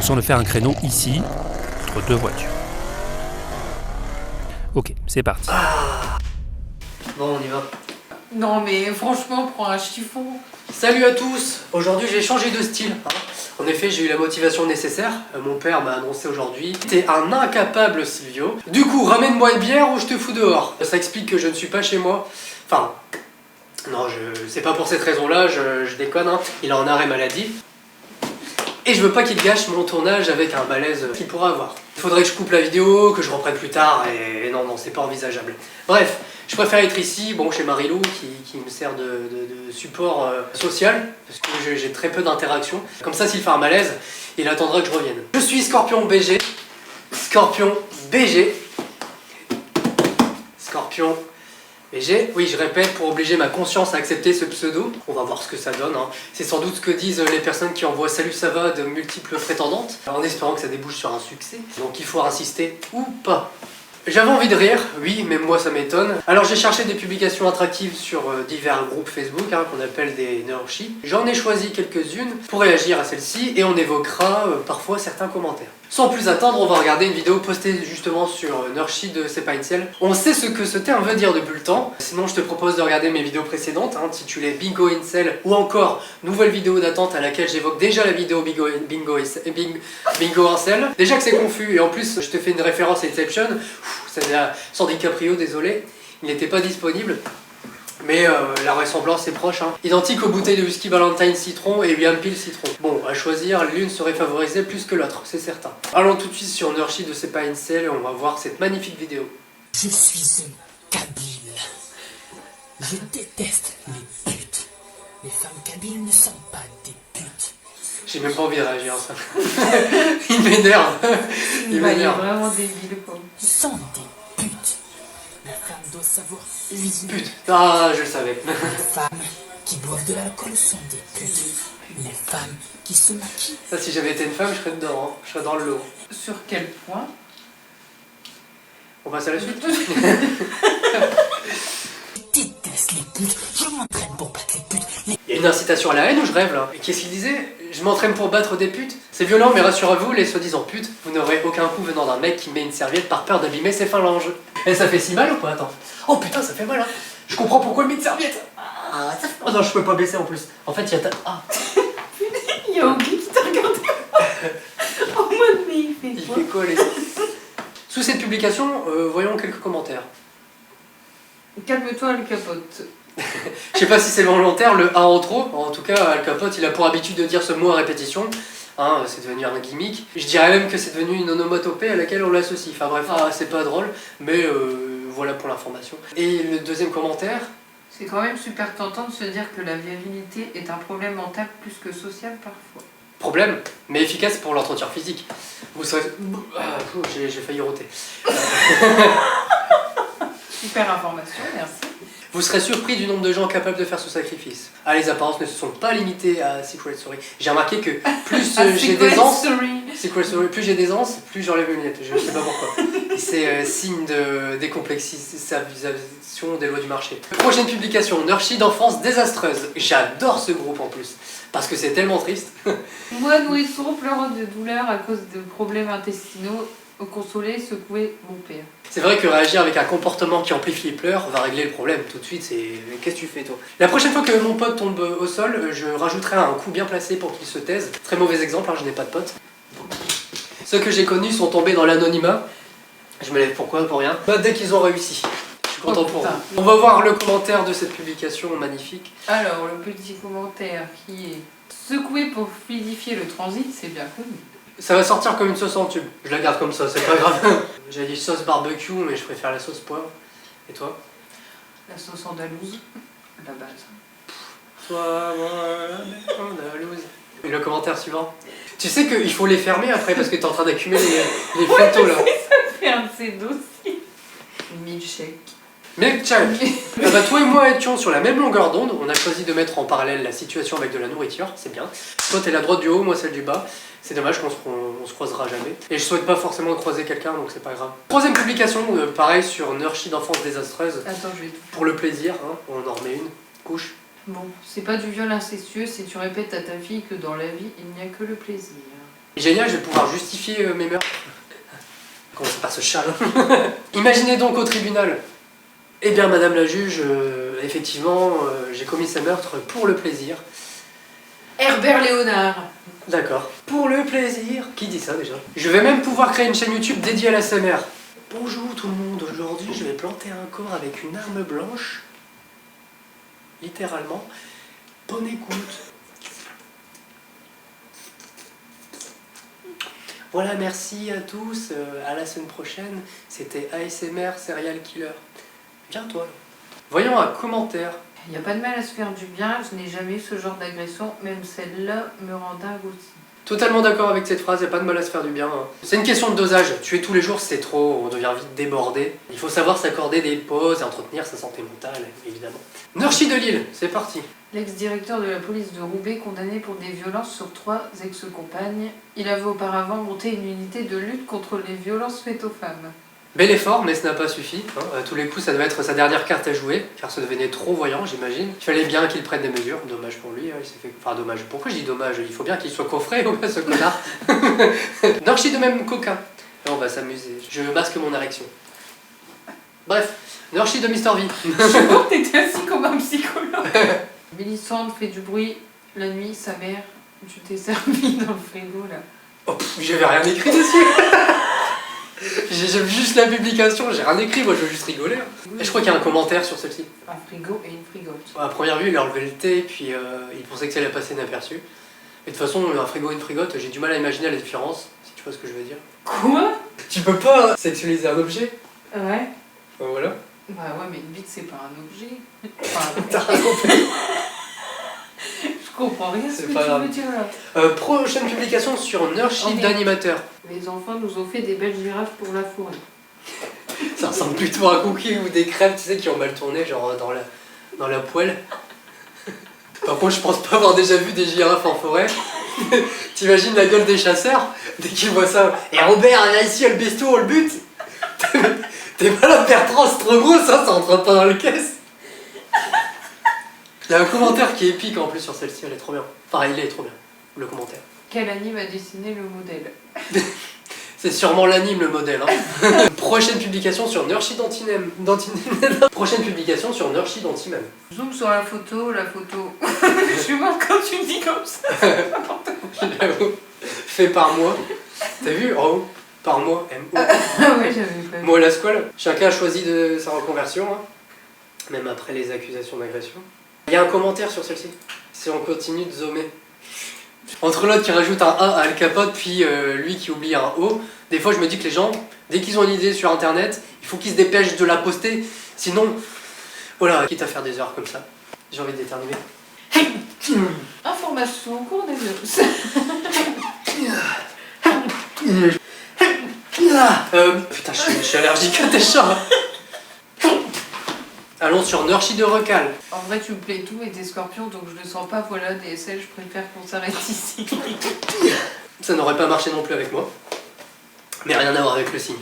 Question de faire un créneau ici, entre deux voitures. Ok, c'est parti. Bon, on y va. Non mais franchement, prends un chiffon. Salut à tous. Aujourd'hui, j'ai changé de style. En effet, j'ai eu la motivation nécessaire. Mon père m'a annoncé aujourd'hui: t'es un incapable, Silvio. Du coup, ramène-moi une bière ou je te fous dehors. Ça explique que je ne suis pas chez moi. Enfin, non, c'est pas pour cette raison-là, je déconne. Il est en arrêt maladie. Et je veux pas qu'il gâche mon tournage avec un malaise qu'il pourra avoir. Il faudrait que je coupe la vidéo, que je reprenne plus tard, et non, c'est pas envisageable. Bref, je préfère être ici, bon, chez Marilou, qui me sert de support social, parce que j'ai très peu d'interaction. Comme ça, s'il fait un malaise, il attendra que je revienne. Je suis Scorpion BG. Scorpion BG. Scorpion BG. Oui, je répète, pour obliger ma conscience à accepter ce pseudo. On va voir ce que ça donne. C'est sans doute ce que disent les personnes qui envoient salut ça va de multiples prétendantes, en espérant que ça débouche sur un succès. Donc il faut insister ou pas. J'avais envie de rire, oui, même moi ça m'étonne. Alors j'ai cherché des publications attractives sur divers groupes Facebook, qu'on appelle des Nerchi. J'en ai choisi quelques-unes pour réagir à celle-ci et on évoquera parfois certains commentaires. Sans plus attendre, on va regarder une vidéo postée justement sur Nerchi de C'est pas une selle. On sait ce que ce terme veut dire depuis le temps, sinon je te propose de regarder mes vidéos précédentes, intitulées Bingo Incel ou encore Nouvelle vidéo d'attente à laquelle j'évoque déjà la vidéo Bingo Incel. Déjà que c'est confus et en plus je te fais une référence à Inception, c'est sans DiCaprio, désolé, il n'était pas disponible. Mais la ressemblance est proche. Identique aux bouteilles de whisky Valentine citron et William Peel citron. Bon, à choisir, l'une serait favorisée plus que l'autre, c'est certain. Allons tout de suite sur Nerchi de C'est pas une selle et on va voir cette magnifique vidéo. Je suis une Kabyle. Je déteste les putes. Les femmes kabyles ne sont pas des putes. J'ai même pas envie de réagir à ça. Il m'énerve. Il est m'énerve. vraiment débile quoi. Ils sont des putes. La femme doit savoir cuisiner. Pute. Ah, je le savais. Les femmes qui boivent de l'alcool sont des putes. Les femmes qui se maquillent. Ça, si j'avais été une femme, je serais dedans. Je serais dans le lot. Sur quel point? On passe à la suite. Je déteste les putes. Je m'entraîne pour battre les putes. Il y a une incitation à la haine ou je rêve là? Et qu'est-ce qu'il disait? Je m'entraîne pour battre des putes? C'est violent, mais rassurez-vous, les soi-disant putes, vous n'aurez aucun coup venant d'un mec qui met une serviette par peur d'abîmer ses phalanges. Et ça fait si mal ou pas? Attends. Oh putain, ça fait mal Je comprends pourquoi il met une serviette. Ah, ça fait... Oh non, je peux pas baisser en plus. En fait, il y a ta... Ah. Il y a Obi qui t'a regardé en mode mais il fait quoi? Il fait quoi les... Sous cette publication, voyons quelques commentaires. Calme-toi, le capote. Je sais pas si c'est volontaire, le A en trop. En tout cas, Al Capote, il a pour habitude de dire ce mot à répétition. C'est devenu un gimmick. Je dirais même que c'est devenu une onomatopée à laquelle on l'associe. Enfin bref, c'est pas drôle, mais voilà pour l'information. Et le deuxième commentaire? C'est quand même super tentant de se dire que la virilité est un problème mental plus que social parfois. Problème, mais efficace pour l'entretien physique. Vous serez... j'ai failli roter. Super information, merci. Vous serez surpris du nombre de gens capables de faire ce sacrifice. Les apparences ne se sont pas limitées à Secret Story. J'ai remarqué que plus j'ai d'aisance, Secret Story, plus j'ai d'aisance, plus j'enlève mes lunettes. Je sais pas pourquoi. C'est signe de décomplexisation des lois du marché. Prochaine publication, Nerchi d'enfance désastreuse. J'adore ce groupe en plus, parce que c'est tellement triste. Moi, nourrisson, pleurant de douleur à cause de problèmes intestinaux, au consoler, secouer mon père. C'est vrai que réagir avec un comportement qui amplifie les pleurs va régler le problème tout de suite. C'est qu'est-ce que tu fais toi? La prochaine fois que mon pote tombe au sol, je rajouterai un coup bien placé pour qu'il se taise. Très mauvais exemple, je n'ai pas de pote. Ceux que j'ai connus sont tombés dans l'anonymat. Je me lève pourquoi? Pour rien. Dès qu'ils ont réussi. Je suis content pour eux. On va voir le commentaire de cette publication magnifique. Alors, le petit commentaire qui est secoué pour fluidifier le transit, c'est bien connu. Ça va sortir comme une sauce en tube. Je la garde comme ça, c'est pas grave. J'ai dit sauce barbecue, mais je préfère la sauce poivre. Et toi? La sauce andalouse, la base. Toi, moi, andalouse. Et le commentaire suivant. Tu sais qu'il faut les fermer après parce que t'es en train d'accumuler les photos là. Ça fait un de ces dossiers. Milkshake. Milkshake. Toi et moi étions sur la même longueur d'onde. On a choisi de mettre en parallèle la situation avec de la nourriture, c'est bien. Toi t'es la droite du haut, moi celle du bas. C'est dommage qu'on se croisera jamais. Et je souhaite pas forcément croiser quelqu'un, donc c'est pas grave. Troisième publication, pareil sur Nerchi d'enfance désastreuse. Attends, je vais tout. Pour le plaisir, on en remet une couche. Bon, c'est pas du viol incestueux si tu répètes à ta fille que dans la vie, il n'y a que le plaisir. Génial, je vais pouvoir justifier mes meurtres. Commencez par ce chat Imaginez donc au tribunal. Eh bien, madame la juge, effectivement, j'ai commis ce meurtre pour le plaisir. Herbert Léonard. D'accord. Pour le plaisir. Qui dit ça déjà? Je vais même pouvoir créer une chaîne YouTube dédiée à la SMR. Bonjour tout le monde, aujourd'hui je vais planter un corps avec une arme blanche. Littéralement. Bonne écoute. Voilà, merci à tous, à la semaine prochaine. C'était ASMR Serial Killer. Viens toi. Voyons un commentaire. Il n'y a pas de mal à se faire du bien, je n'ai jamais eu ce genre d'agression, même celle-là me rend dingue aussi. Totalement d'accord avec cette phrase, il n'y a pas de mal à se faire du bien. C'est une question de dosage. Tuer tous les jours, c'est trop, on devient vite débordé. Il faut savoir s'accorder des pauses et entretenir sa santé mentale, évidemment. Nurchi de Lille, c'est parti. L'ex-directeur de la police de Roubaix condamné pour des violences sur 3 ex-compagnes. Il avait auparavant monté une unité de lutte contre les violences faites aux femmes. Bel effort, mais ce n'a pas suffi. À tous les coups, ça devait être sa dernière carte à jouer, car ça devenait trop voyant, j'imagine. Il fallait bien qu'il prenne des mesures. Dommage pour lui, il s'est fait... Enfin, dommage. Pourquoi je dis dommage? Il faut bien qu'il soit coffré, ce connard. Nurchi de même coquin. Là, on va s'amuser. Je masque mon érection. Bref, Nurchi de Mr. V. Je crois que t'étais assis comme un psychologue. Mélissande fait du bruit. La nuit, sa mère, tu t'es servi dans le frigo, là. Oh, j'avais rien écrit dessus. J'ai vu juste la publication, j'ai rien écrit, moi je veux juste rigoler. Et je crois qu'il y a un commentaire sur celle-ci. Un frigo et une frigote. À première vue, il a enlevé le thé, puis il pensait que ça allait passer inaperçu. Et de toute façon, un frigo et une frigote, j'ai du mal à imaginer la différence, si tu vois ce que je veux dire. Quoi? Tu peux pas sexualiser un objet? Ouais. Voilà. Bah ouais, mais une bite, c'est pas un objet. Enfin, T'as rien compris. je comprends rien ce C'est que pas tu grave. veux dire là. Prochaine publication sur Nurchi On est- d'animateur. Les enfants nous ont fait des belles girafes pour la forêt. Ça ressemble plutôt à un cookie ou des crêpes, tu sais, qui ont mal tourné, genre dans la poêle. Par contre, je pense pas avoir déjà vu des girafes en forêt. T'imagines la gueule des chasseurs dès qu'ils voient ça. Et Robert, viens ici, le bestiau, on le bute. T'es malade, Bertrand, c'est trop gros, ça rentre pas dans le caisse. Il y a un commentaire qui est épique en plus sur celle-ci, elle est trop bien. Enfin, il est trop bien, le commentaire. Quel anime a dessiné le modèle? C'est sûrement l'anime le modèle. Hein. Prochaine publication sur Nurchi d'Antinem. Prochaine publication sur Nurchi d'Antimem. Zoom sur la photo, je suis morte quand tu me dis comme ça. J'avoue. Fait par moi. T'as vu? En haut. Par moi. M-O. Ah ouais, j'avais pas vu. Moi la squale. Chacun a choisi de sa reconversion. Hein. Même après les accusations d'agression. Il y a un commentaire sur celle-ci. Si on continue de zoomer. Entre l'autre qui rajoute un A à Al Capote, puis lui qui oublie un O, des fois je me dis que les gens, dès qu'ils ont une idée sur internet, il faut qu'ils se dépêchent de la poster, sinon, voilà, quitte à faire des heures comme ça. J'ai envie d'éternuer. Information coronavirus. Putain, je suis allergique à tes chats. Allons sur Nurchi de Recal. En vrai, tu me plais tout et t'es scorpion, donc je le sens pas. Voilà, DSL, je préfère qu'on s'arrête ici. Ça n'aurait pas marché non plus avec moi. Mais rien à voir avec le signe.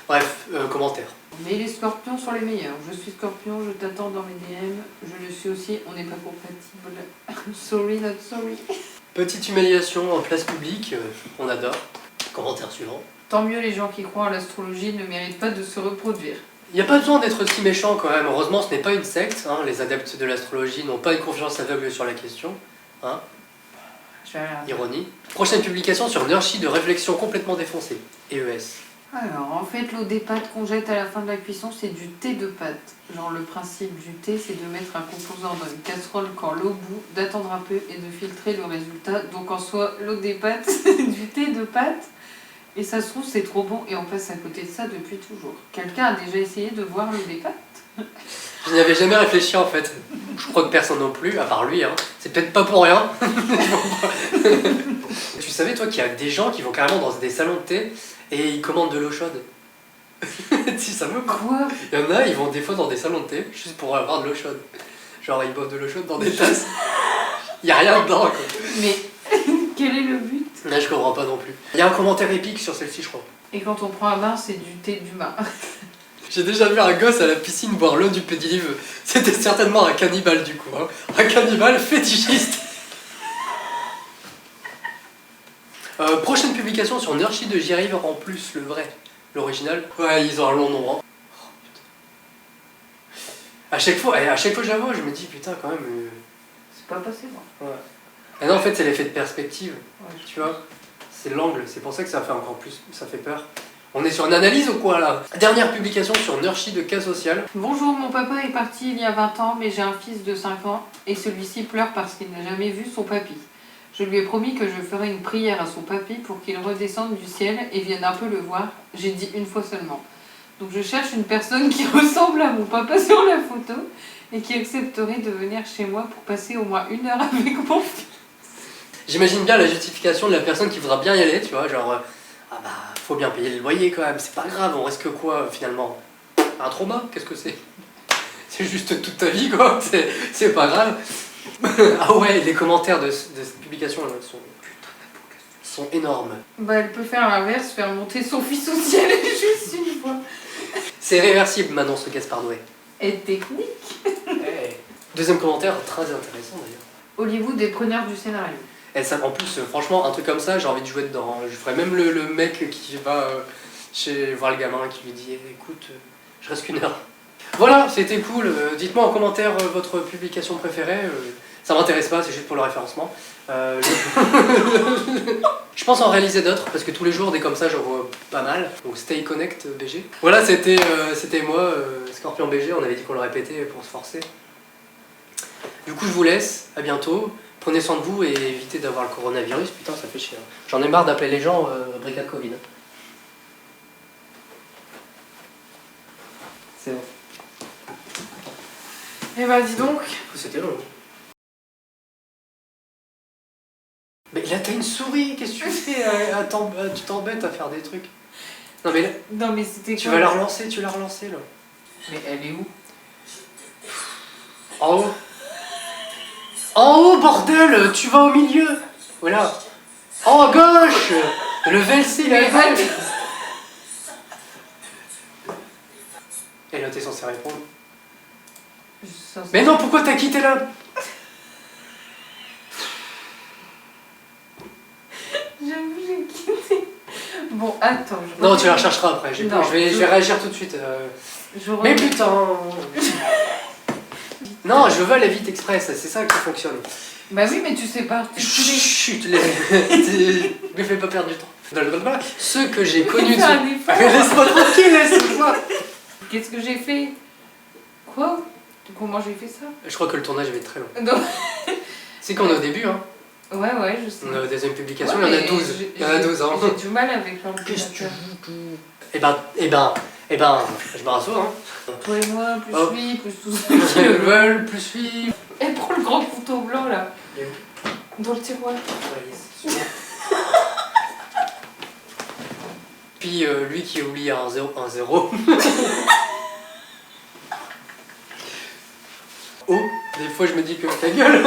Bref, commentaire. Mais les scorpions sont les meilleurs. Je suis scorpion, je t'attends dans mes DM. Je le suis aussi, on n'est pas compatibles. Sorry, not sorry. Petite humiliation en place publique, on adore. Commentaire suivant. Tant mieux, les gens qui croient en l'astrologie ne méritent pas de se reproduire. Il n'y a pas besoin d'être si méchant quand même. Heureusement, ce n'est pas une secte. Hein. Les adeptes de l'astrologie n'ont pas une confiance aveugle sur la question. Hein. Je vais regarder. Ironie. Prochaine publication sur Nurchi de réflexion complètement défoncée. EES. Alors, en fait, l'eau des pâtes qu'on jette à la fin de la cuisson, c'est du thé de pâte. Genre, le principe du thé, c'est de mettre un composant dans une casserole quand l'eau bout, d'attendre un peu et de filtrer le résultat. Donc, en soi, l'eau des pâtes, c'est du thé de pâte. Et ça se trouve, c'est trop bon et on passe à côté de ça depuis toujours. Quelqu'un a déjà essayé de voir l'eau des pâtes? Je n'y avais jamais réfléchi en fait. Je crois que personne non plus, à part lui. Hein. C'est peut-être pas pour rien. Tu savais toi qu'il y a des gens qui vont carrément dans des salons de thé et ils commandent de l'eau chaude? Si ça me quoi. Quoi? Il y en a, ils vont des fois dans des salons de thé juste pour avoir de l'eau chaude. Genre ils boivent de l'eau chaude dans des tasses. Il y a rien dedans quoi. Mais quel est le but? Là je comprends pas non plus. Il y a un commentaire épique sur celle-ci je crois. Et quand on prend un bain, c'est du thé d'humain. J'ai déjà vu un gosse à la piscine boire l'eau du pédilive. C'était certainement un cannibale du coup. Hein. Un cannibale fétichiste. Prochaine publication sur Nurshi de J'y arrive en plus, le vrai, l'original. Ouais, ils ont un long nom. Hein. Oh, putain. À chaque fois que je la vois, je me dis putain quand même. C'est pas passé, moi. Ouais. Ah non, en fait, c'est l'effet de perspective. Ouais, Tu vois, c'est l'angle, c'est pour ça que ça fait encore plus, ça fait peur. On est sur une analyse ou quoi là? Dernière publication sur Nurshi de Cas Social. Bonjour, mon papa est parti il y a 20 ans, mais j'ai un fils de 5 ans et celui-ci pleure parce qu'il n'a jamais vu son papy. Je lui ai promis que je ferai une prière à son papy pour qu'il redescende du ciel et vienne un peu le voir. J'ai dit une fois seulement. Donc je cherche une personne qui ressemble à mon papa sur la photo et qui accepterait de venir chez moi pour passer au moins 1 heure avec mon fils. J'imagine bien la justification de la personne qui voudra bien y aller, tu vois, genre ah bah faut bien payer le loyer quand même, c'est pas grave, on risque quoi finalement? Un trauma, qu'est-ce que c'est? C'est juste toute ta vie quoi, c'est pas grave. Ah ouais, les commentaires de cette publication là, sont énormes. Bah elle peut faire l'inverse, faire monter son fils au ciel juste une fois. C'est réversible maintenant ce Gaspard Noé. Et technique. Hey. Deuxième commentaire, très intéressant d'ailleurs. Hollywood est preneur du scénario. Et ça, en plus, franchement, un truc comme ça, j'ai envie de jouer dedans. Je ferais même le mec qui va voir le gamin qui lui dit écoute, je reste qu'une heure. Voilà, c'était cool. Dites-moi en commentaire votre publication préférée. Ça m'intéresse pas, c'est juste pour le référencement. Je pense en réaliser d'autres parce que tous les jours, des comme ça, j'en vois pas mal. Donc stay connect BG. Voilà, c'était moi, Scorpion BG. On avait dit qu'on le répétait pour se forcer. Du coup, je vous laisse. À bientôt. Prenez soin de vous et évitez d'avoir le coronavirus. Putain, ça fait chier. J'en ai marre d'appeler les gens brigade Covid. C'est bon. Eh bah dis donc. C'était long. Mais là, t'as une souris. Qu'est-ce que tu fais? Tu t'embêtes à faire des trucs. Non mais là, Non mais c'était tu quoi? vas la relancer, là. Mais elle est où? En haut. En haut, bordel, tu vas au milieu. Voilà. En gauche. Le VLC, il est là. Et là, t'es censé répondre. Mais non, pourquoi t'as quitté là? J'avoue, j'ai quitté. Bon, attends. Non, tu la rechercheras après. Je vais réagir tout de suite. Mais putain. Non, je veux aller vite express, c'est ça qui fonctionne. Bah oui, mais tu sais pas. Chut, me fais pas perdre du temps. Ceux que j'ai connus. Laisse-moi tranquille, laisse-moi. Qu'est-ce que j'ai fait? Quoi? Comment j'ai fait ça? Je crois que le tournage va être très long. Non. C'est qu'on est au début, hein. Ouais, je sais. On a la deuxième publication, Ouais, il y en a 12. Il y en a 12, hein. J'ai du mal avec l'ordinateur. Eh ben, je me rassois, hein. Toi et moi, plus Oh. lui, plus tout ça. Ils veulent, plus lui. Elle prend le grand couteau blanc là. Dans le tiroir. Puis lui qui oublie un 0. Oh, des fois je me dis que ta gueule.